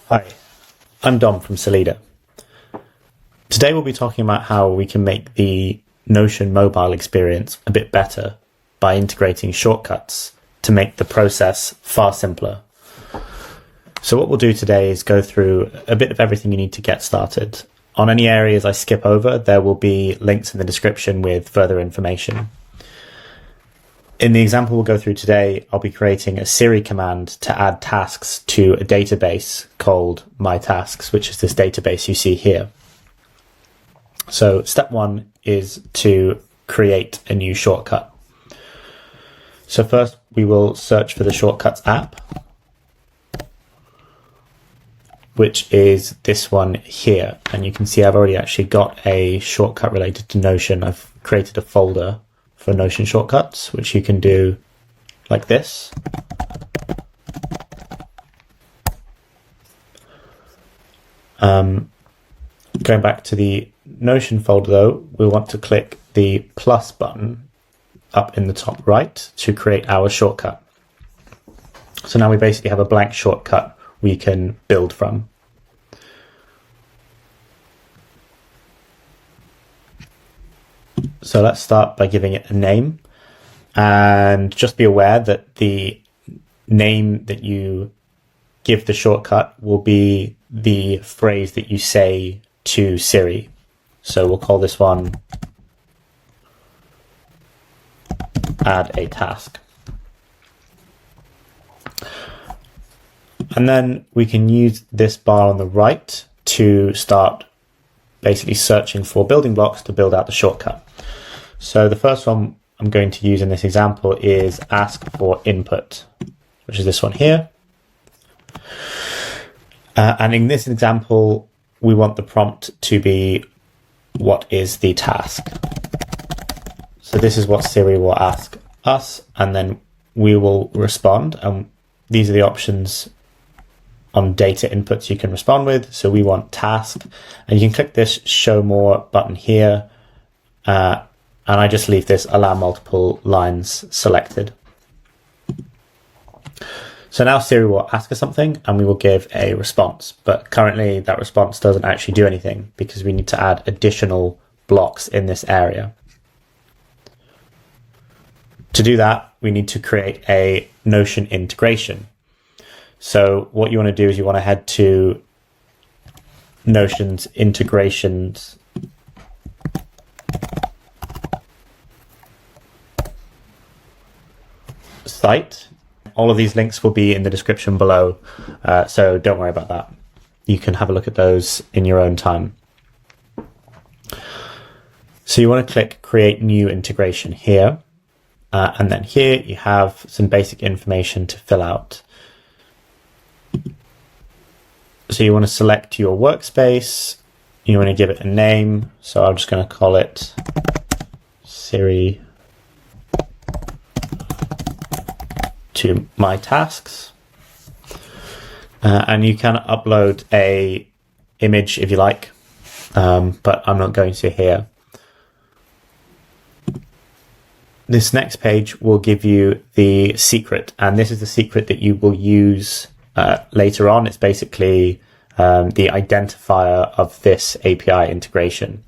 Hi, I'm Dom from Solida. Today we'll be talking about how we can make the Notion mobile experience a bit better by integrating shortcuts to make the process far simpler. So what we'll do today is go through a bit of everything you need to get started. On any areas I skip over, there will be links in the description with further information. In the example we'll go through today, I'll be creating a Siri command to add tasks to a database called My Tasks, which is this database you see here. So step one is to create a new shortcut. So first we will search for the Shortcuts app, which is this one here. And you can see I've already actually got a shortcut related to Notion. I've created a folder for Notion shortcuts, which you can do like this. Going back to the Notion folder though, we want to click the plus button up in the top right to create our shortcut. So now we basically have a blank shortcut we can build from. So let's start by giving it a name, and just be aware that the name that you give the shortcut will be the phrase that you say to Siri. So we'll call this one add a task. And then we can use this bar on the right to start basically searching for building blocks to build out the shortcut. So the first one I'm going to use in this example is ask for input, which is this one here. And in this example, we want the prompt to be, what is the task? So this is what Siri will ask us, and then we will respond. And these are the options on data inputs you can respond with. So we want task, and you can click this show more button here. And I just leave this allow multiple lines selected. So now Siri will ask us something and we will give a response, but currently that response doesn't actually do anything because we need to add additional blocks in this area. To do that, we need to create a Notion integration. So what you want to do is you want to head to Notion's integrations site. All of these links will be in the description below, so don't worry about that. You can have a look at those in your own time. So you want to click create new integration here, and then here you have some basic information to fill out. So you want to select your workspace, you want to give it a name, so I'm just going to call it Siri to My Tasks, and you can upload a image if you like, but I'm not going to here. This next page will give you the secret, and this is the secret that you will use later on. It's basically the identifier of this API integration.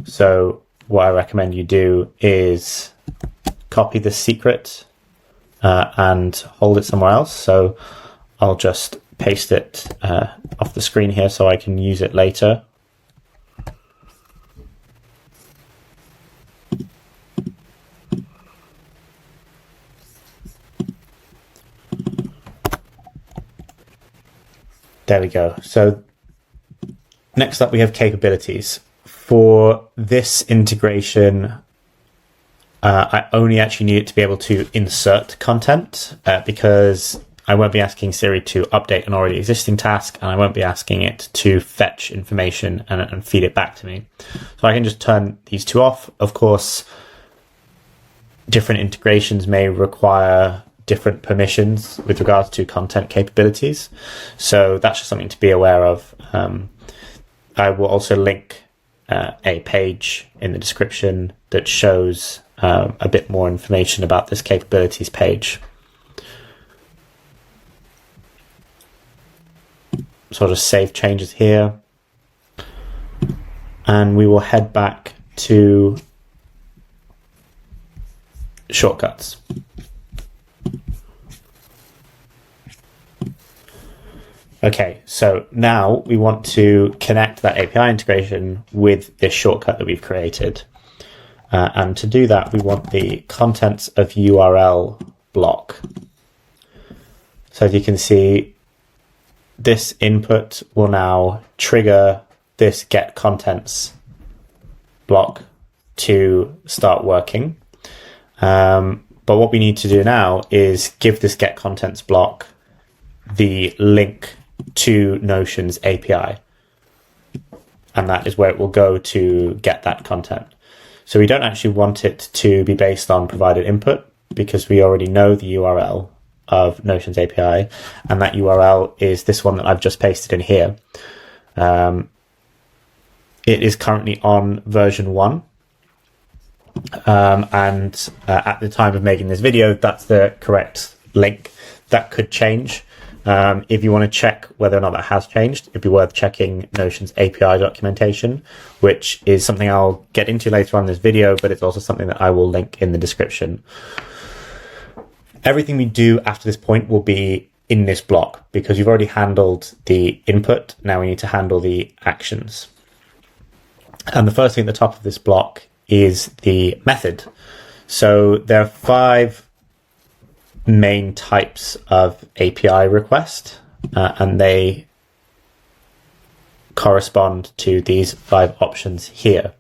So what I recommend you do is copy the secret and hold it somewhere else. So I'll just paste it off the screen here so I can use it later. There we go. So next up we have capabilities. For this integration, I only actually need it to be able to insert content because I won't be asking Siri to update an already existing task, and I won't be asking it to fetch information and feed it back to me. So I can just turn these two off. Of course, different integrations may require different permissions with regards to content capabilities. So that's just something to be aware of. I will also link a page in the description that shows a bit more information about this capabilities page. sort of save changes here. And we will head back to shortcuts. Okay, so now we want to connect that API integration with this shortcut that we've created. And to do that, we want the contents of URL block. So as you can see, this input will now trigger this get contents block to start working. But what we need to do now is give this get contents block the link to Notion's API. And that is where it will go to get that content. So we don't actually want it to be based on provided input because we already know the URL of Notion's API. And that URL is this one that I've just pasted in here. It is currently on version 1. And at the time of making this video, that's the correct link. That could change. If you want to check whether or not that has changed, it'd be worth checking Notion's API documentation, which is something I'll get into later on in this video, but it's also something that I will link in the description. Everything we do after this point will be in this block because you've already handled the input. Now we need to handle the actions. And the first thing at the top of this block is the method. So there are 5 main types of API request, and they correspond to these 5 options here.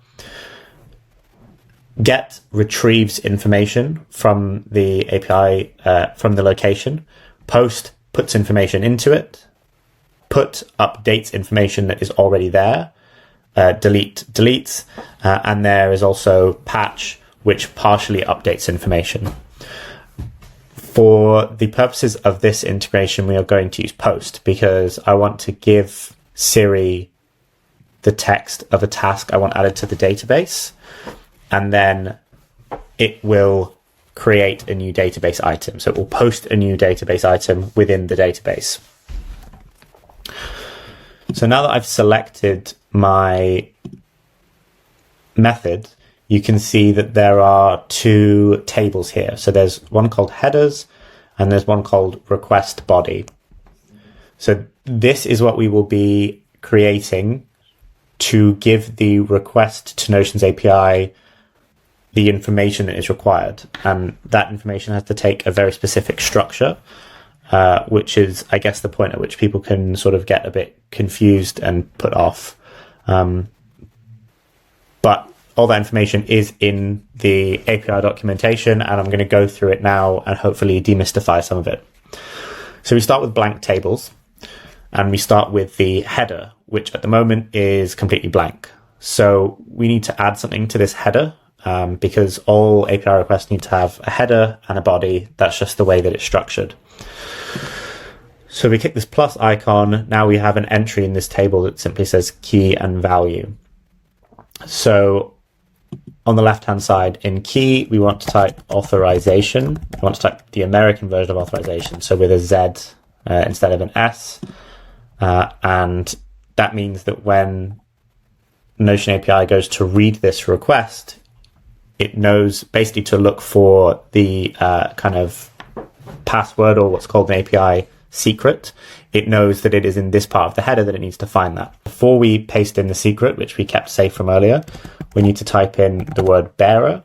Get retrieves information from the API, from the location. Post puts information into it. Put updates information that is already there. Delete deletes. And there is also patch, which partially updates information. For the purposes of this integration, we are going to use post because I want to give Siri the text of a task I want added to the database, and then it will create a new database item. So it will post a new database item within the database. So now that I've selected my method, you can see that there are 2 tables here. So there's one called headers and there's one called request body. So this is what we will be creating to give the request to Notion's API the information that is required. And that information has to take a very specific structure, which is, I guess, the point at which people can sort of get a bit confused and put off. But all that information is in the API documentation, and I'm going to go through it now and hopefully demystify some of it. So we start with blank tables, and we start with the header, which at the moment is completely blank. So we need to add something to this header, because all API requests need to have a header and a body. That's just the way that it's structured. So we click this plus icon. Now we have an entry in this table that simply says key and value. So on the left-hand side in key, we want to type authorization. We want to type the American version of authorization, so with a Z instead of an S. And that means that when Notion API goes to read this request, it knows basically to look for the kind of password, or what's called an API secret. It knows that it is in this part of the header that it needs to find that. Before we paste in the secret, which we kept safe from earlier, we need to type in the word bearer,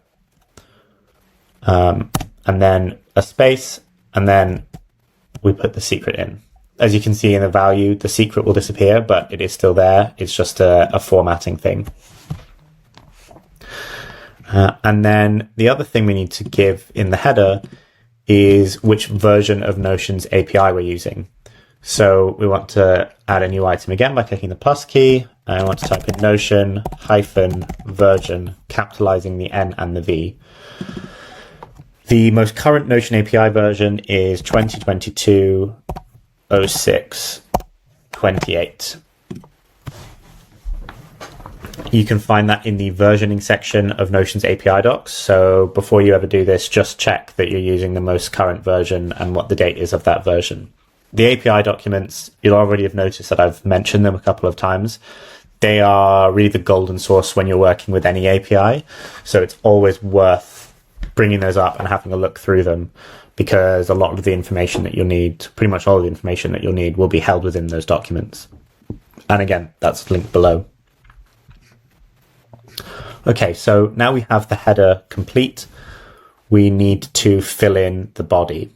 and then a space, and then we put the secret in. As you can see in the value, the secret will disappear, but it is still there. It's just a formatting thing. And then the other thing we need to give in the header is which version of Notion's API we're using. So we want to add a new item again by clicking the plus key. And I want to type in Notion -version, capitalizing the N and the V. The most current Notion API version is 2022-06-28. You can find that in the versioning section of Notion's API docs. So before you ever do this, just check that you're using the most current version and what the date is of that version. the API documents, you'll already have noticed that I've mentioned them a couple of times. They are really the golden source when you're working with any API. So it's always worth bringing those up and having a look through them, because a lot of the information that you'll need, pretty much all of the information that you'll need, will be held within those documents. And again, that's linked below. Okay, so now we have the header complete. We need to fill in the body.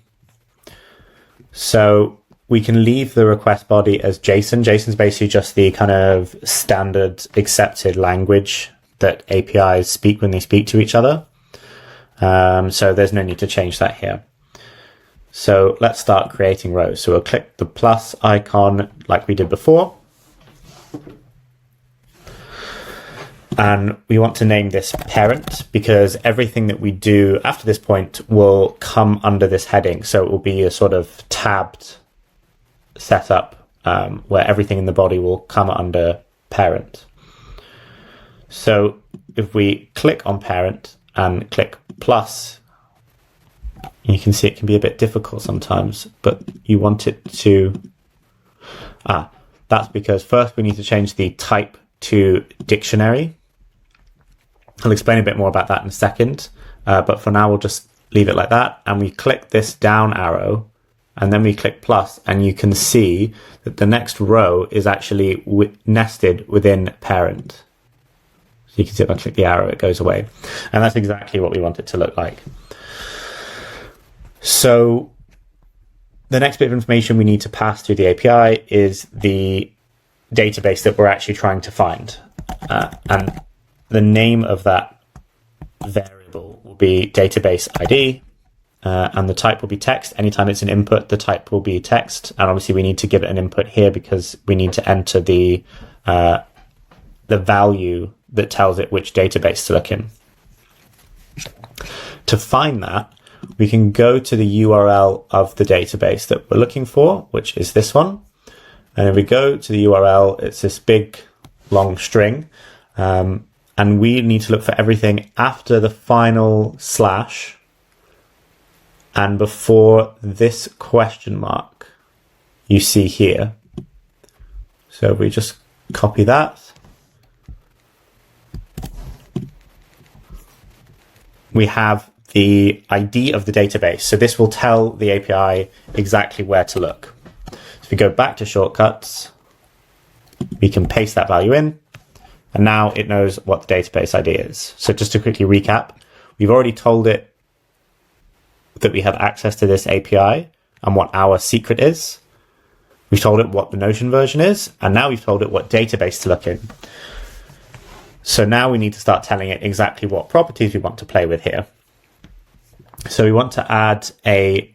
So we can leave the request body as JSON. JSON is basically just the kind of standard accepted language that APIs speak when they speak to each other. So there's no need to change that here. So let's start creating rows. So we'll click the plus icon like we did before. And we want to name this parent, because everything that we do after this point will come under this heading. So it will be a sort of tabbed setup where everything in the body will come under parent. So if we click on parent and click plus, you can see it can be a bit difficult sometimes, but you want it to... that's because first we need to change the type to dictionary. I'll explain a bit more about that in a second, but for now we'll just leave it like that. And we click this down arrow, and then we click plus, and you can see that the next row is actually nested within parent. So you can see if I click the arrow, it goes away. And that's exactly what we want it to look like. So the next bit of information we need to pass through the API is the database that we're actually trying to find. And the name of that variable will be database ID, and the type will be text. Anytime it's an input, the type will be text. And obviously we need to give it an input here because we need to enter the value that tells it which database to look in. To find that, we can go to the URL of the database that we're looking for, which is this one. And if we go to the URL, it's this big long string. And we need to look for everything after the final slash and before this question mark you see here. So if we just copy that, we have the ID of the database. So this will tell the API exactly where to look. So if we go back to shortcuts, we can paste that value in. And now it knows what the database ID is. So just to quickly recap, we've already told it that we have access to this API and what our secret is. We've told it what the Notion version is, and now we've told it what database to look in. So now we need to start telling it exactly what properties we want to play with here. So we want to add a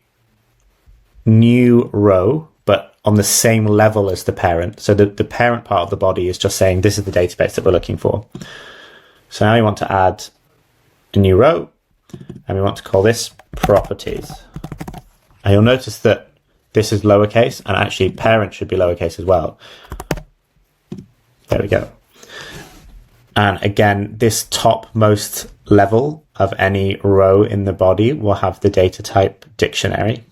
new row, but on the same level as the parent. So the parent part of the body is just saying this is the database that we're looking for. So now we want to add a new row, and we want to call this properties. And you'll notice that this is lowercase, and actually parent should be lowercase as well. There we go. And again, this topmost level of any row in the body will have the data type dictionary.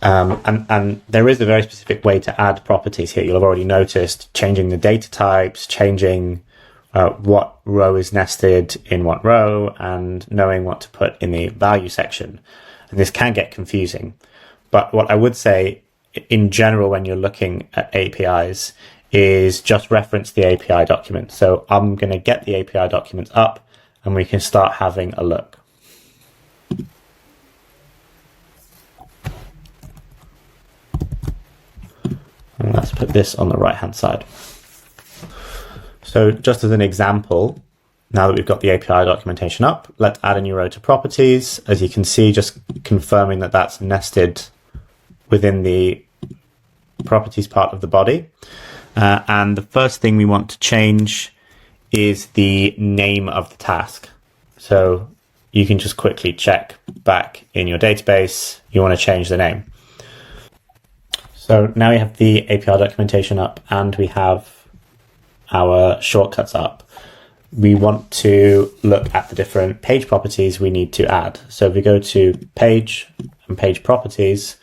And there is a very specific way to add properties here. You'll have already noticed changing the data types, changing what row is nested in what row, and knowing what to put in the value section. And this can get confusing. But what I would say in general when you're looking at APIs is just reference the API document. So I'm going to get the API documents up and we can start having a look. And let's put this on the right hand side. So just as an example, now that we've got the API documentation up, let's add a new row to properties. As you can see, just confirming that that's nested within the properties part of the body. And the first thing we want to change is the name of the task. So you can just quickly check back in your database, you want to change the name. So now we have the API documentation up and we have our shortcuts up. We want to look at the different page properties we need to add. So if we go to page and and page properties,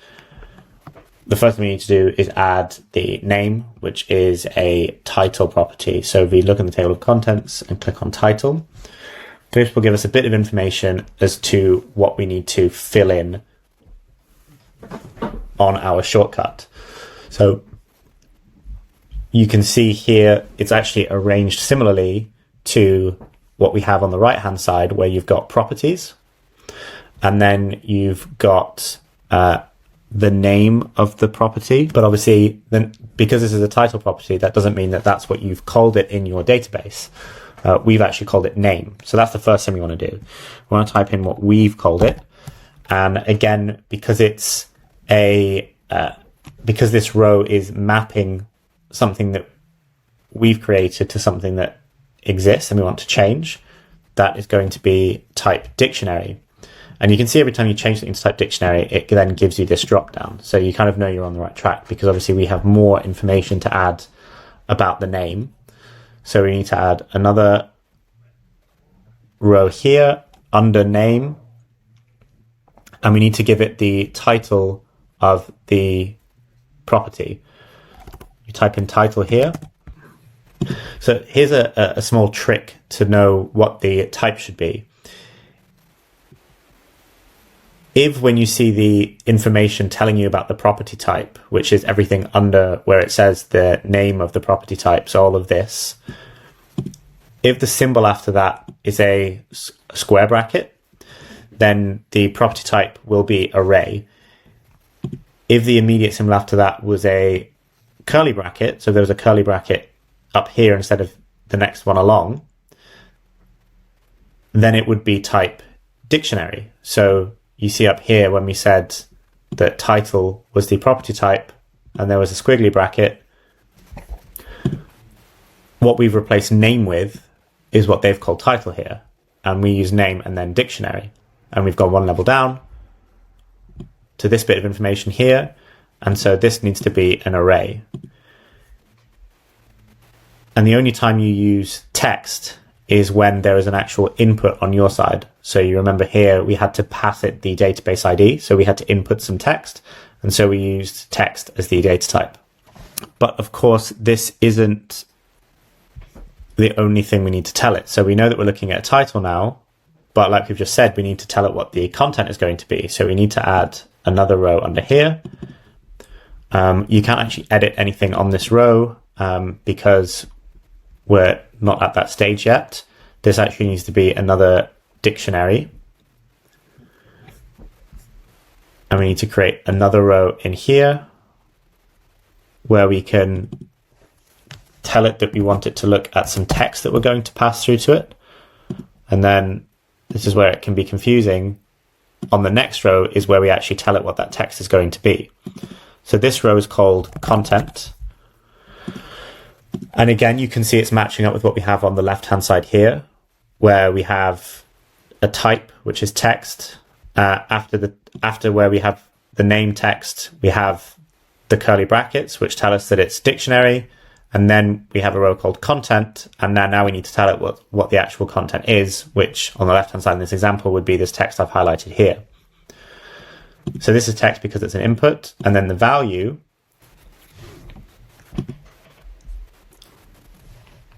the first thing we need to do is add the name, which is a title property. So if we look in the table of contents and click on title, this will give us a bit of information as to what we need to fill in on our shortcut. So you can see here, it's actually arranged similarly to what we have on the right hand side, where you've got properties, and then you've got the name of the property. But obviously, then because this is a title property, that doesn't mean that that's what you've called it in your database. We've actually called it name. So that's the first thing we want to do. We want to type in what we've called it. And again, because it's because this row is mapping something that we've created to something that exists and we want to change, that is going to be type dictionary. And you can see every time you change something to type dictionary, it then gives you this drop down. So you kind of know you're on the right track, because obviously we have more information to add about the name. So we need to add another row here under name, and we need to give it the title of the property. You type in title here. So here's a small trick to know what the type should be. If when you see the information telling you about the property type, which is everything under where it says the name of the property type, so all of this, if the symbol after that is a square bracket, then the property type will be array. If the immediate symbol after that was a curly bracket, so there was a curly bracket up here instead of the next one along, then it would be type dictionary. So you see up here when we said that title was the property type and there was a squiggly bracket, what we've replaced name with is what they've called title here. And we use name and then dictionary. And we've gone one level down to this bit of information here. And so this needs to be an array. And the only time you use text is when there is an actual input on your side. So you remember here, we had to pass it the database ID. So we had to input some text. And so we used text as the data type. But of course, this isn't the only thing we need to tell it. So we know that we're looking at a title now, but like we've just said, we need to tell it what the content is going to be. So we need to add another row under here. You can't actually edit anything on this row because we're not at that stage yet. This actually needs to be another dictionary. And we need to create another row in here where we can tell it that we want it to look at some text that we're going to pass through to it. And then this is where it can be confusing. On the next row is where we actually tell it what that text is going to be. So this row is called content. And again, you can see it's matching up with what we have on the left-hand side here, where we have a type, which is text. After where we have the name text, we have the curly brackets, which tell us that it's dictionary. And then we have a row called content. And now we need to tell it what the actual content is, which on the left-hand side in this example would be this text I've highlighted here. So this is text because it's an input. And then the value,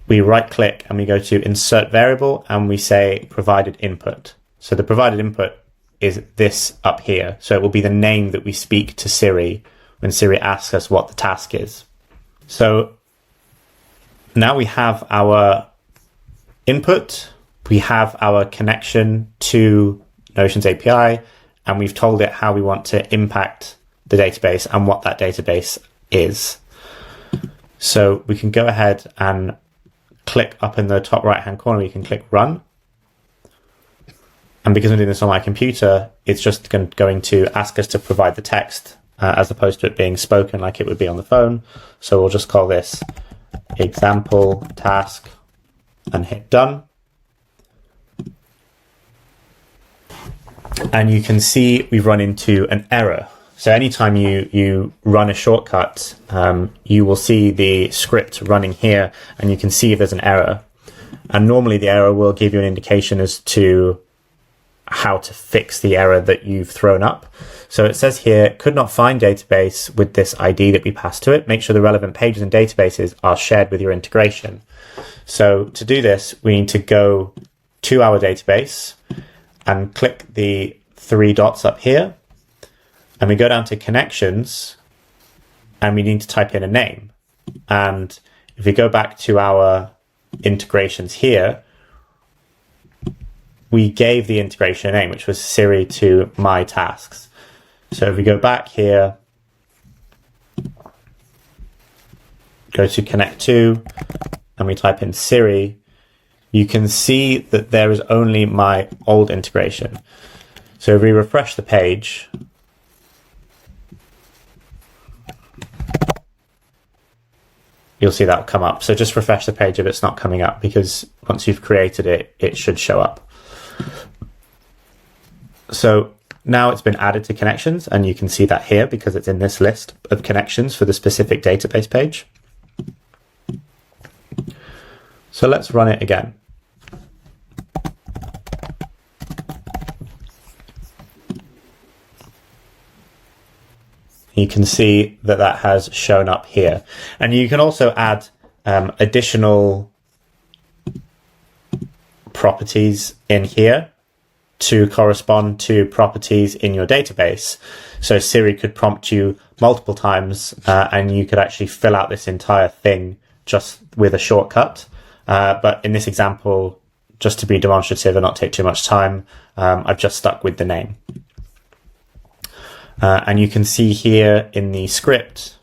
we right-click and we go to insert variable and we say provided input. So the provided input is this up here. So it will be the name that we speak to Siri when Siri asks us what the task is. So now we have our input, we have our connection to Notion's API, and we've told it how we want to impact the database and what that database is. So we can go ahead and click up in the top right hand corner, we can click run. And because I'm doing this on my computer, it's just going to ask us to provide the text as opposed to it being spoken like it would be on the phone. So we'll just call this example task and hit done. And you can see we've run into an error. So anytime you run a shortcut, you will see the script running here and you can see if there's an error. And normally the error will give you an indication as to how to fix the error that you've thrown up. So it says here, could not find database with this ID that we passed to it. Make sure the relevant pages and databases are shared with your integration. So to do this, we need to go to our database and click the three dots up here. And we go down to connections and we need to type in a name. And if we go back to our integrations here, we gave the integration a name, which was Siri to my tasks. So if we go back here, go to connect to, and we type in Siri, you can see that there is only my old integration. So if we refresh the page, you'll see that will come up. So just refresh the page if it's not coming up, because once you've created it, it should show up. So now it's been added to connections, and you can see that here because it's in this list of connections for the specific database page. So let's run it again. You can see that that has shown up here. And you can also add additional properties in here to correspond to properties in your database. So Siri could prompt you multiple times and you could actually fill out this entire thing just with a shortcut. But in this example, just to be demonstrative and not take too much time, I've just stuck with the name. And you can see here in the script,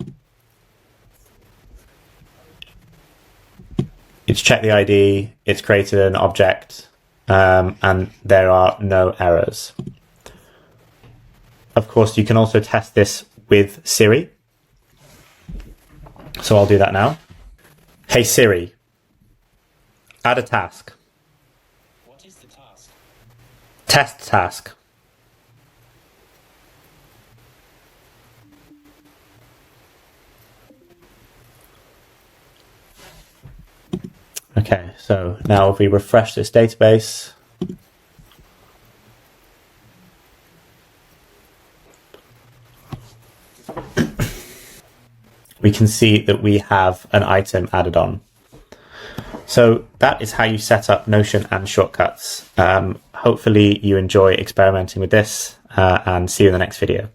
it's checked the ID, it's created an object, and there are no errors. Of course, you can also test this with Siri. So I'll do that now. Hey Siri, add a task. What is the task? Test task. Okay, so now if we refresh this database, we can see that we have an item added on. So that is how you set up Notion and shortcuts. Hopefully you enjoy experimenting with this and see you in the next video.